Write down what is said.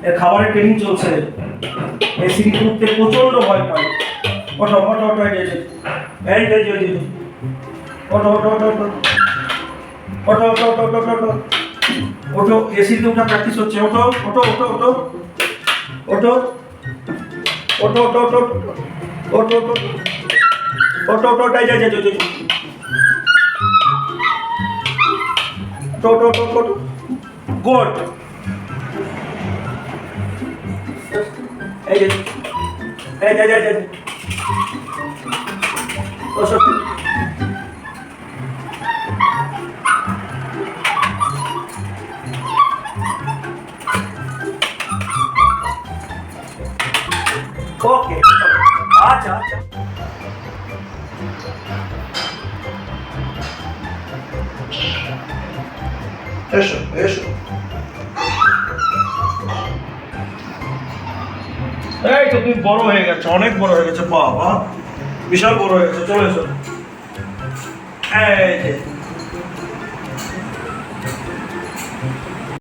এর খাবারের ট্রেনিং চলছে। এই সিঁড়ি উঠতে প্রচন্ড ভয় পায়। ওঠো ওঠো ওঠো, এই ওঠো ওঠো ওঠো ওঠো ওঠো ওঠো ওঠো ওঠো ওঠো ওঠো, এসিতে ওঠা প্র্যাকটিস হচ্ছে। ওঠো ওঠো ওঠো ওঠো ওঠো ওঠো ওঠো ওঠো ওঠো ওঠো ওঠো ওঠো, যাই যাই যাই যাই ওঠো ওঠো ওঠো ওঠো, গুড। এই যে এই যাই যাই যাই, ও সত্যি ওকে, আচ্ছা আচ্ছা। এসো এসো, এই তো তুমি বড় হয়ে গেছো, অনেক বড় হয়ে গেছে, বাবা বিশাল বড় হয়ে গেছে। চলে এসো, এই যে